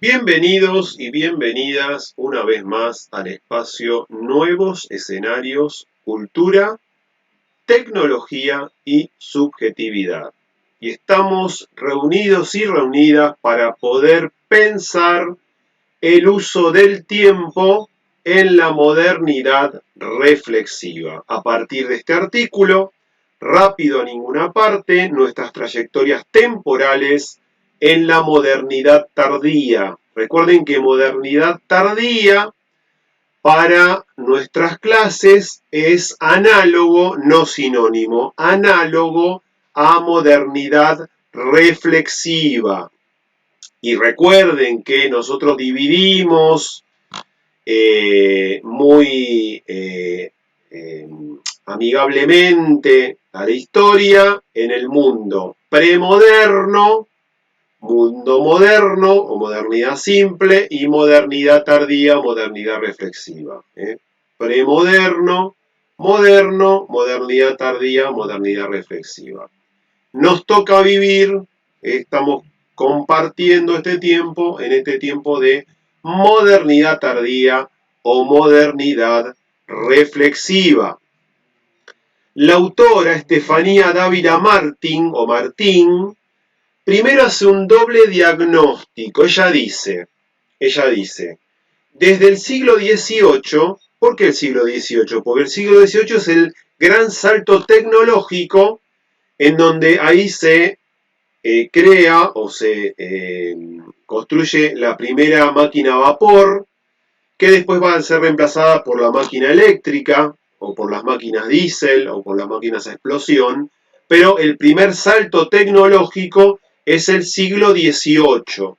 Bienvenidos y bienvenidas una vez más al espacio Nuevos Escenarios, Cultura, Tecnología y Subjetividad. Y estamos reunidos y reunidas para poder pensar el uso del tiempo en la modernidad reflexiva. A partir de este artículo, Rápido a ninguna parte, nuestras trayectorias temporales en la modernidad tardía. Recuerden que modernidad tardía para nuestras clases es análogo, no sinónimo, análogo a modernidad reflexiva. Y recuerden que nosotros dividimos muy amigablemente a la historia en el mundo premoderno, mundo moderno o modernidad simple y modernidad tardía, modernidad reflexiva. Premoderno, moderno, modernidad tardía, modernidad reflexiva. Nos toca vivir, estamos compartiendo en este tiempo de modernidad tardía o modernidad reflexiva. La autora Estefanía Dávila Martín, primero hace un doble diagnóstico. Ella dice, desde el siglo XVIII, ¿por qué el siglo XVIII? Porque el siglo XVIII es el gran salto tecnológico en donde ahí se crea o se construye la primera máquina a vapor, que después va a ser reemplazada por la máquina eléctrica, o por las máquinas diésel, o por las máquinas a explosión, pero el primer salto tecnológico es el siglo XVIII.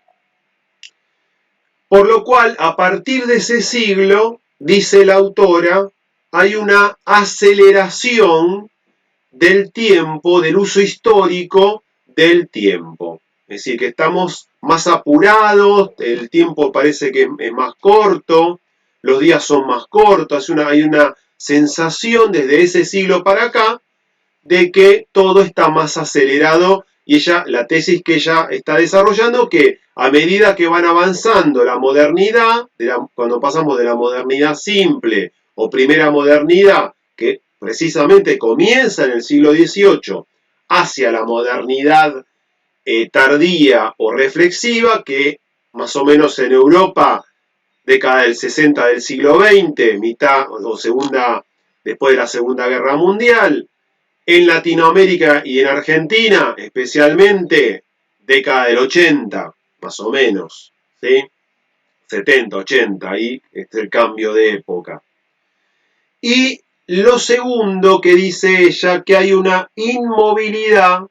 Por lo cual, a partir de ese siglo, dice la autora, hay una aceleración del tiempo, del uso histórico del tiempo. Es decir, que estamos más apurados, el tiempo parece que es más corto, los días son más cortos, hay una sensación desde ese siglo para acá de que todo está más acelerado y la tesis que ella está desarrollando, que a medida que van avanzando la modernidad, cuando pasamos de la modernidad simple o primera modernidad, que precisamente comienza en el siglo XVIII, hacia la modernidad tardía o reflexiva, que más o menos en Europa, década del 60 del siglo XX, mitad o segunda, después de la Segunda Guerra Mundial, en Latinoamérica y en Argentina, especialmente, década del 80, más o menos, ¿sí? 70, 80, ahí es el cambio de época. Y lo segundo que dice ella, que hay una inmovilidad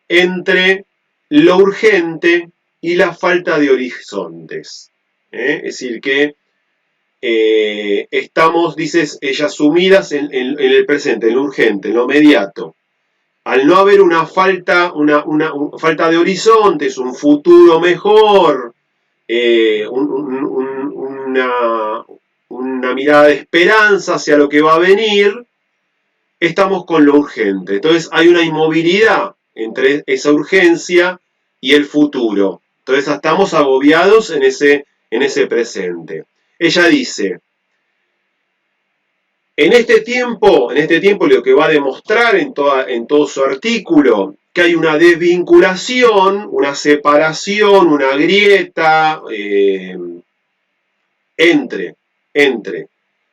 entre lo urgente y la falta de horizontes. Es decir, que estamos, dice ella, sumidas en el presente, en lo urgente, en lo inmediato. Al no haber una falta de horizontes, un futuro mejor, una mirada de esperanza hacia lo que va a venir, estamos con lo urgente. Entonces hay una inmovilidad entre esa urgencia y el futuro. Entonces estamos agobiados en ese presente. Ella dice, en este tiempo lo que va a demostrar en todo su artículo, que hay una desvinculación, una separación, una grieta entre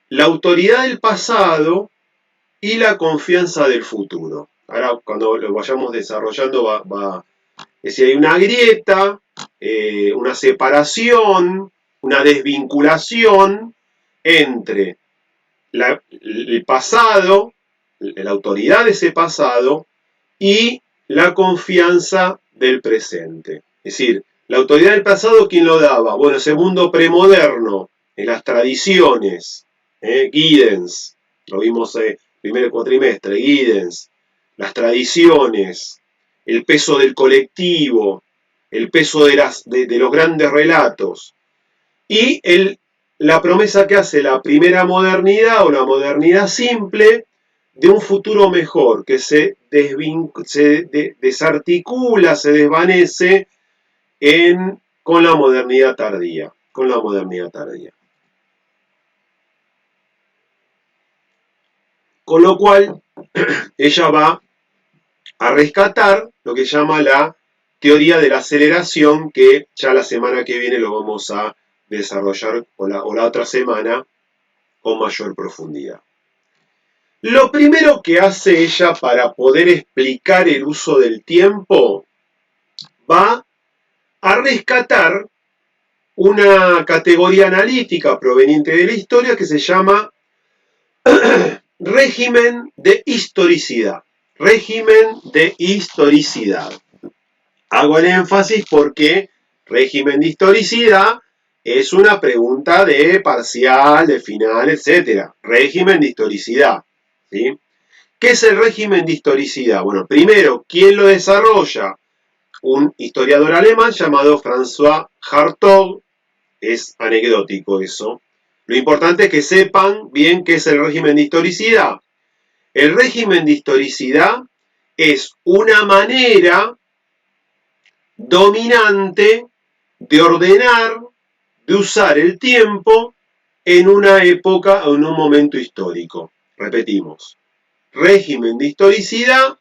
la autoridad del pasado y la confianza del futuro. Ahora, cuando lo vayamos desarrollando, es decir, hay una grieta, una separación, una desvinculación entre el pasado, la autoridad de ese pasado y la confianza del presente. Es decir, la autoridad del pasado, ¿quién lo daba? Bueno, ese mundo premoderno, en las tradiciones, Giddens, lo vimos primer cuatrimestre, Giddens, las tradiciones, el peso del colectivo, el peso de los grandes relatos y la promesa que hace la primera modernidad o la modernidad simple de un futuro mejor, que se desarticula, se desvanece en con la modernidad tardía. Con la modernidad tardía. Con lo cual, ella va a rescatar lo que llama la teoría de la aceleración, que ya la semana que viene lo vamos a desarrollar, o la otra semana, con mayor profundidad. Lo primero que hace ella para poder explicar el uso del tiempo, va a rescatar una categoría analítica proveniente de la historia que se llama régimen de historicidad. Régimen de historicidad. Hago el énfasis porque régimen de historicidad es una pregunta de parcial, de final, etc. Régimen de historicidad. ¿Sí? ¿Qué es el régimen de historicidad? Bueno, primero, ¿quién lo desarrolla? Un historiador alemán llamado François Hartog. Es anecdótico eso. Lo importante es que sepan bien qué es el régimen de historicidad. El régimen de historicidad es una manera dominante de ordenar, de usar el tiempo en una época o en un momento histórico. Repetimos, régimen de historicidad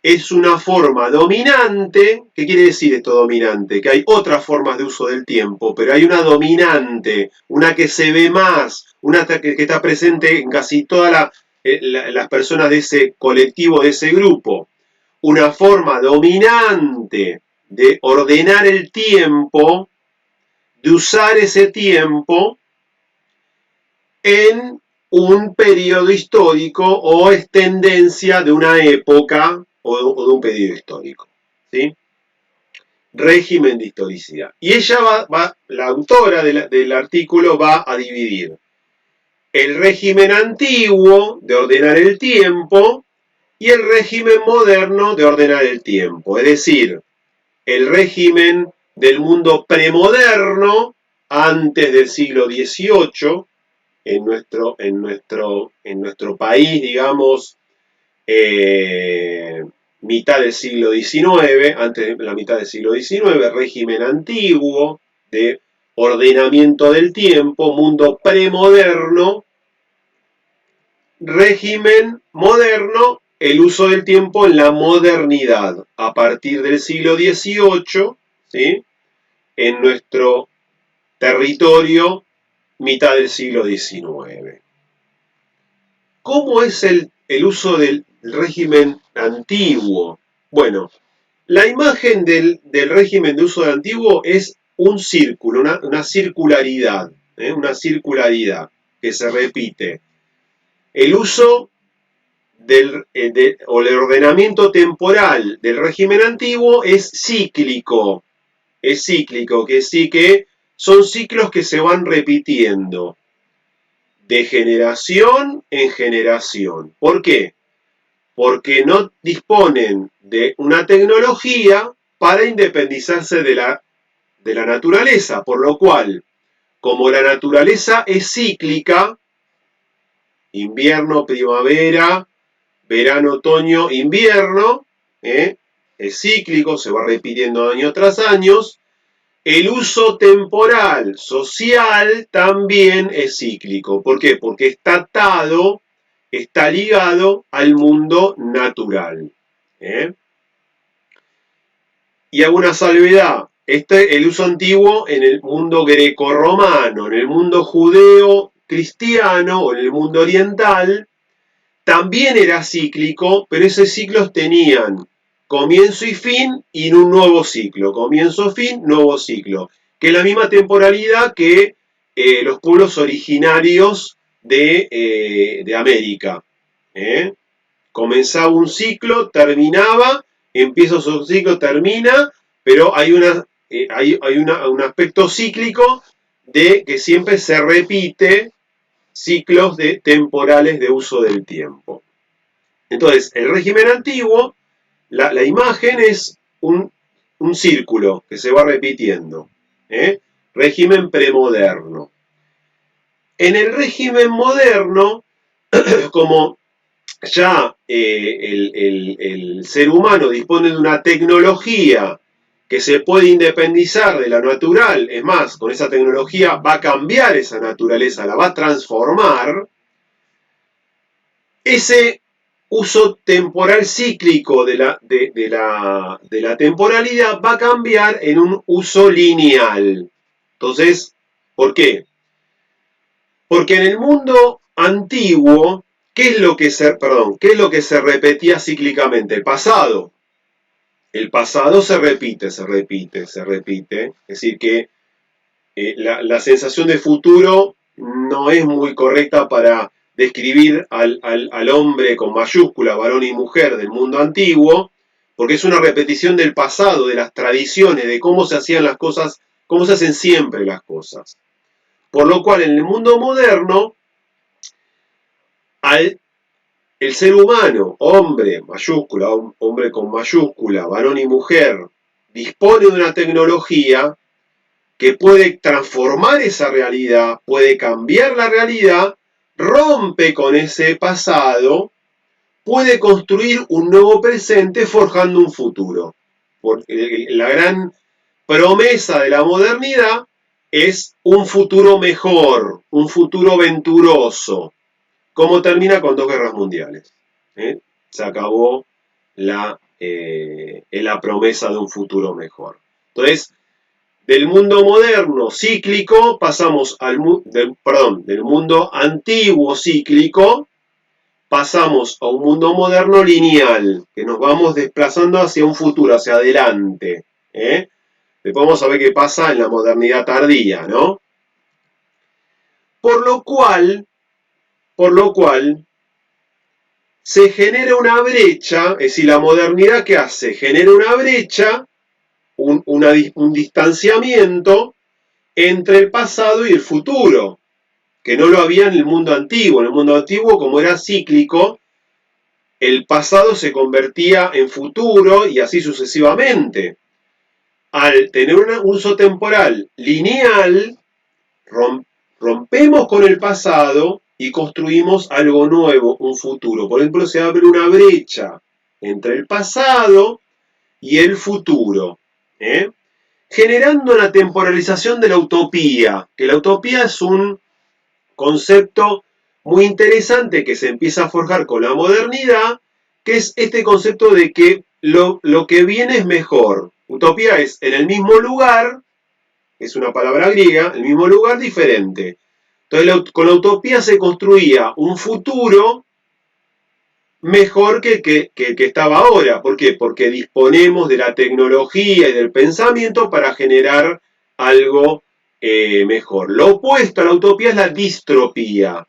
es una forma dominante. ¿Qué quiere decir esto dominante? Que hay otras formas de uso del tiempo, pero hay una dominante, una que se ve más, una que está presente en casi todas las personas de ese colectivo, de ese grupo. Una forma dominante de ordenar el tiempo, de usar ese tiempo en un periodo histórico, o es tendencia de una época o de un periodo histórico. ¿Sí? Régimen de historicidad. Y ella la autora del artículo va a dividir el régimen antiguo de ordenar el tiempo y el régimen moderno de ordenar el tiempo. Es decir, el régimen del mundo premoderno antes del siglo XVIII, en nuestro país, digamos, mitad del siglo XIX, antes de la mitad del siglo XIX, régimen antiguo de ordenamiento del tiempo, mundo premoderno, régimen moderno, el uso del tiempo en la modernidad, a partir del siglo XVIII, ¿sí? En nuestro territorio, mitad del siglo XIX. ¿Cómo es el uso del régimen antiguo? Bueno, la imagen del régimen de uso de antiguo es un círculo, una circularidad, una circularidad que se repite. El uso o el ordenamiento temporal del régimen antiguo es cíclico, que sí que son ciclos que se van repitiendo de generación en generación. ¿Por qué? Porque no disponen de una tecnología para independizarse de la naturaleza, por lo cual, como la naturaleza es cíclica, invierno, primavera, verano, otoño, invierno, es cíclico, se va repitiendo año tras año. El uso temporal social también es cíclico. ¿Por qué? Porque está atado, está ligado al mundo natural. Y hago una salvedad. El uso antiguo en el mundo grecorromano, en el mundo judeo-cristiano o en el mundo oriental, también era cíclico, pero esos ciclos tenían comienzo y fin y un nuevo ciclo. Comienzo, fin, nuevo ciclo. Que es la misma temporalidad que los pueblos originarios de América. Comenzaba un ciclo, terminaba, empieza su ciclo, termina, pero hay un aspecto cíclico de que siempre se repite ciclos temporales de uso del tiempo. Entonces, el régimen antiguo, la imagen es un círculo que se va repitiendo. Régimen premoderno. En el régimen moderno, como ya el ser humano dispone de una tecnología que se puede independizar de la natural, es más, con esa tecnología va a cambiar esa naturaleza, la va a transformar, ese uso temporal cíclico de la temporalidad va a cambiar en un uso lineal. Entonces, ¿por qué? Porque en el mundo antiguo, ¿qué es lo que se repetía cíclicamente? El pasado. El pasado se repite, se repite, se repite. Es decir, que la sensación de futuro no es muy correcta para describir al hombre con mayúscula, varón y mujer del mundo antiguo, porque es una repetición del pasado, de las tradiciones, de cómo se hacían las cosas, cómo se hacen siempre las cosas. Por lo cual en el mundo moderno, el ser humano, hombre, mayúscula, hombre con mayúscula, varón y mujer, dispone de una tecnología que puede transformar esa realidad, puede cambiar la realidad, rompe con ese pasado, puede construir un nuevo presente forjando un futuro. La gran promesa de la modernidad es un futuro mejor, un futuro venturoso, como termina con 2 guerras mundiales. Se acabó la promesa de un futuro mejor. Entonces, del mundo moderno cíclico pasamos del mundo antiguo cíclico pasamos a un mundo moderno lineal, que nos vamos desplazando hacia un futuro, hacia adelante. Después vamos a ver qué pasa en la modernidad tardía, ¿no? Por lo cual se genera una brecha, es decir, la modernidad ¿qué hace? Genera una brecha, un distanciamiento entre el pasado y el futuro, que no lo había en el mundo antiguo. En el mundo antiguo, como era cíclico, el pasado se convertía en futuro y así sucesivamente. Al tener un uso temporal lineal, rompemos con el pasado y construimos algo nuevo, un futuro. Por ejemplo, se abre una brecha entre el pasado y el futuro, generando una temporalización de la utopía, que la utopía es un concepto muy interesante que se empieza a forjar con la modernidad, que es este concepto de que lo que viene es mejor. Utopía es en el mismo lugar, es una palabra griega, el mismo lugar diferente. Entonces con la utopía se construía un futuro mejor que el que estaba ahora. ¿Por qué? Porque disponemos de la tecnología y del pensamiento para generar algo mejor. Lo opuesto a la utopía es la distropía.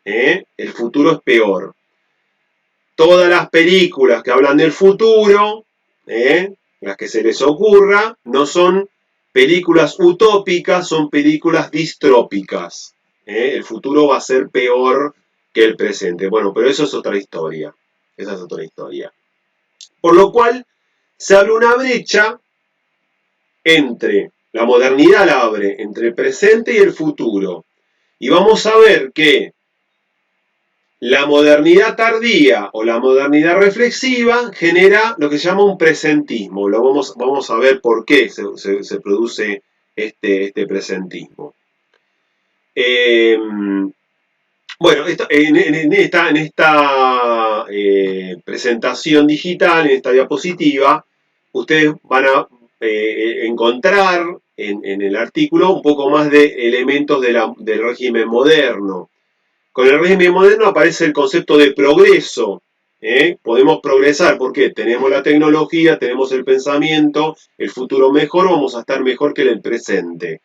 El futuro es peor. Todas las películas que hablan del futuro, las que se les ocurra, no son películas utópicas, son películas distrópicas. El futuro va a ser peor que el presente. Bueno, pero eso es otra historia. Esa es otra historia. Por lo cual, se abre una brecha entre, la modernidad la abre, entre el presente y el futuro. Y vamos a ver que la modernidad tardía o la modernidad reflexiva genera lo que se llama un presentismo. Vamos a ver por qué se produce este presentismo. Bueno, en esta presentación digital, en esta diapositiva, ustedes van a encontrar en el artículo un poco más de elementos del régimen moderno. Con el régimen moderno aparece el concepto de progreso. Podemos progresar porque tenemos la tecnología, tenemos el pensamiento, el futuro mejor, vamos a estar mejor que el presente.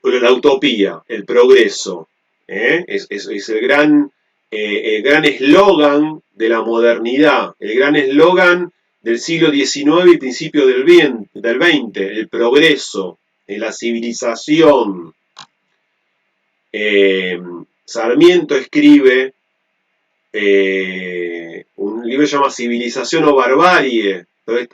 La utopía, el progreso, es el gran eslogan de la modernidad, el gran eslogan del siglo XIX y principio del XX, el progreso, la civilización. Sarmiento escribe un libro que se llama Civilización o Barbarie, ahí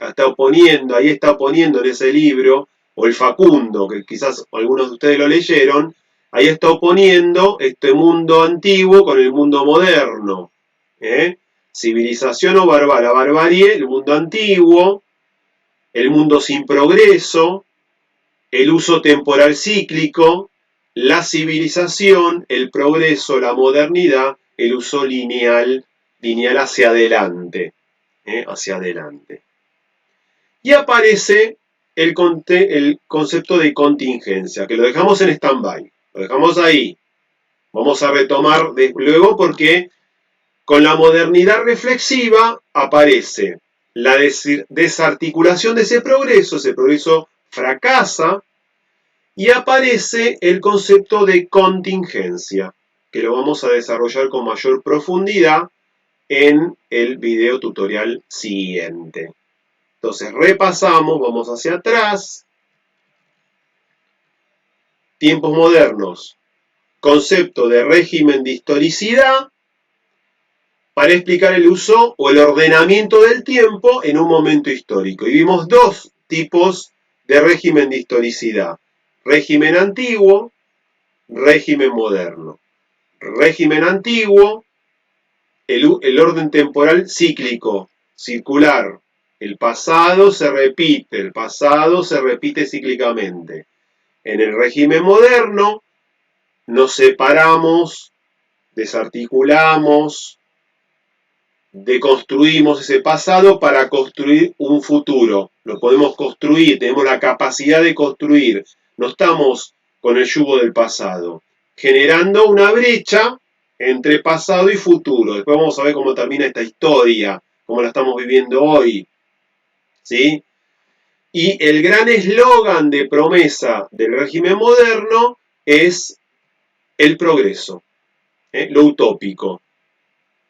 está oponiendo en ese libro, o el Facundo, que quizás algunos de ustedes lo leyeron, ahí está oponiendo este mundo antiguo con el mundo moderno. Civilización o barbarie, la barbarie, el mundo antiguo, el mundo sin progreso, el uso temporal cíclico, la civilización, el progreso, la modernidad, el uso lineal hacia adelante, hacia adelante. Y aparece el concepto de contingencia, que lo dejamos en stand-by, lo dejamos ahí. Vamos a retomar luego porque con la modernidad reflexiva aparece la desarticulación de ese progreso fracasa y aparece el concepto de contingencia, que lo vamos a desarrollar con mayor profundidad en el video tutorial siguiente. Entonces repasamos, vamos hacia atrás. Tiempos modernos. Concepto de régimen de historicidad para explicar el uso o el ordenamiento del tiempo en un momento histórico. Y vimos dos tipos de régimen de historicidad. Régimen antiguo, régimen moderno. Régimen antiguo, el orden temporal cíclico, circular. El pasado se repite cíclicamente. En el régimen moderno nos separamos, desarticulamos, deconstruimos ese pasado para construir un futuro. Lo podemos construir, tenemos la capacidad de construir. No estamos con el yugo del pasado, generando una brecha entre pasado y futuro. Después vamos a ver cómo termina esta historia, cómo la estamos viviendo hoy. ¿Sí? Y el gran eslogan de promesa del régimen moderno es el progreso, lo utópico.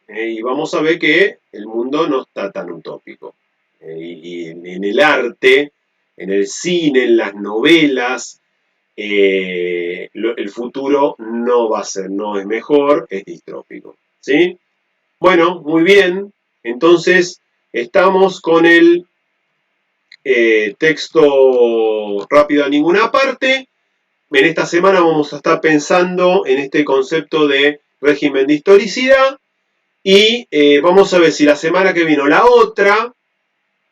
Y vamos a ver que el mundo no está tan utópico. Y en el arte, en el cine, en las novelas, el futuro no va a ser, no es mejor, es distrópico. ¿Sí? Bueno, muy bien. Entonces, estamos con el texto rápido a ninguna parte. En esta semana vamos a estar pensando en este concepto de régimen de historicidad. Y vamos a ver si la semana que viene o la otra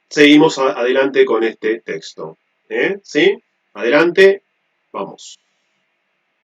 seguimos adelante con este texto. ¿Sí? Adelante, vamos.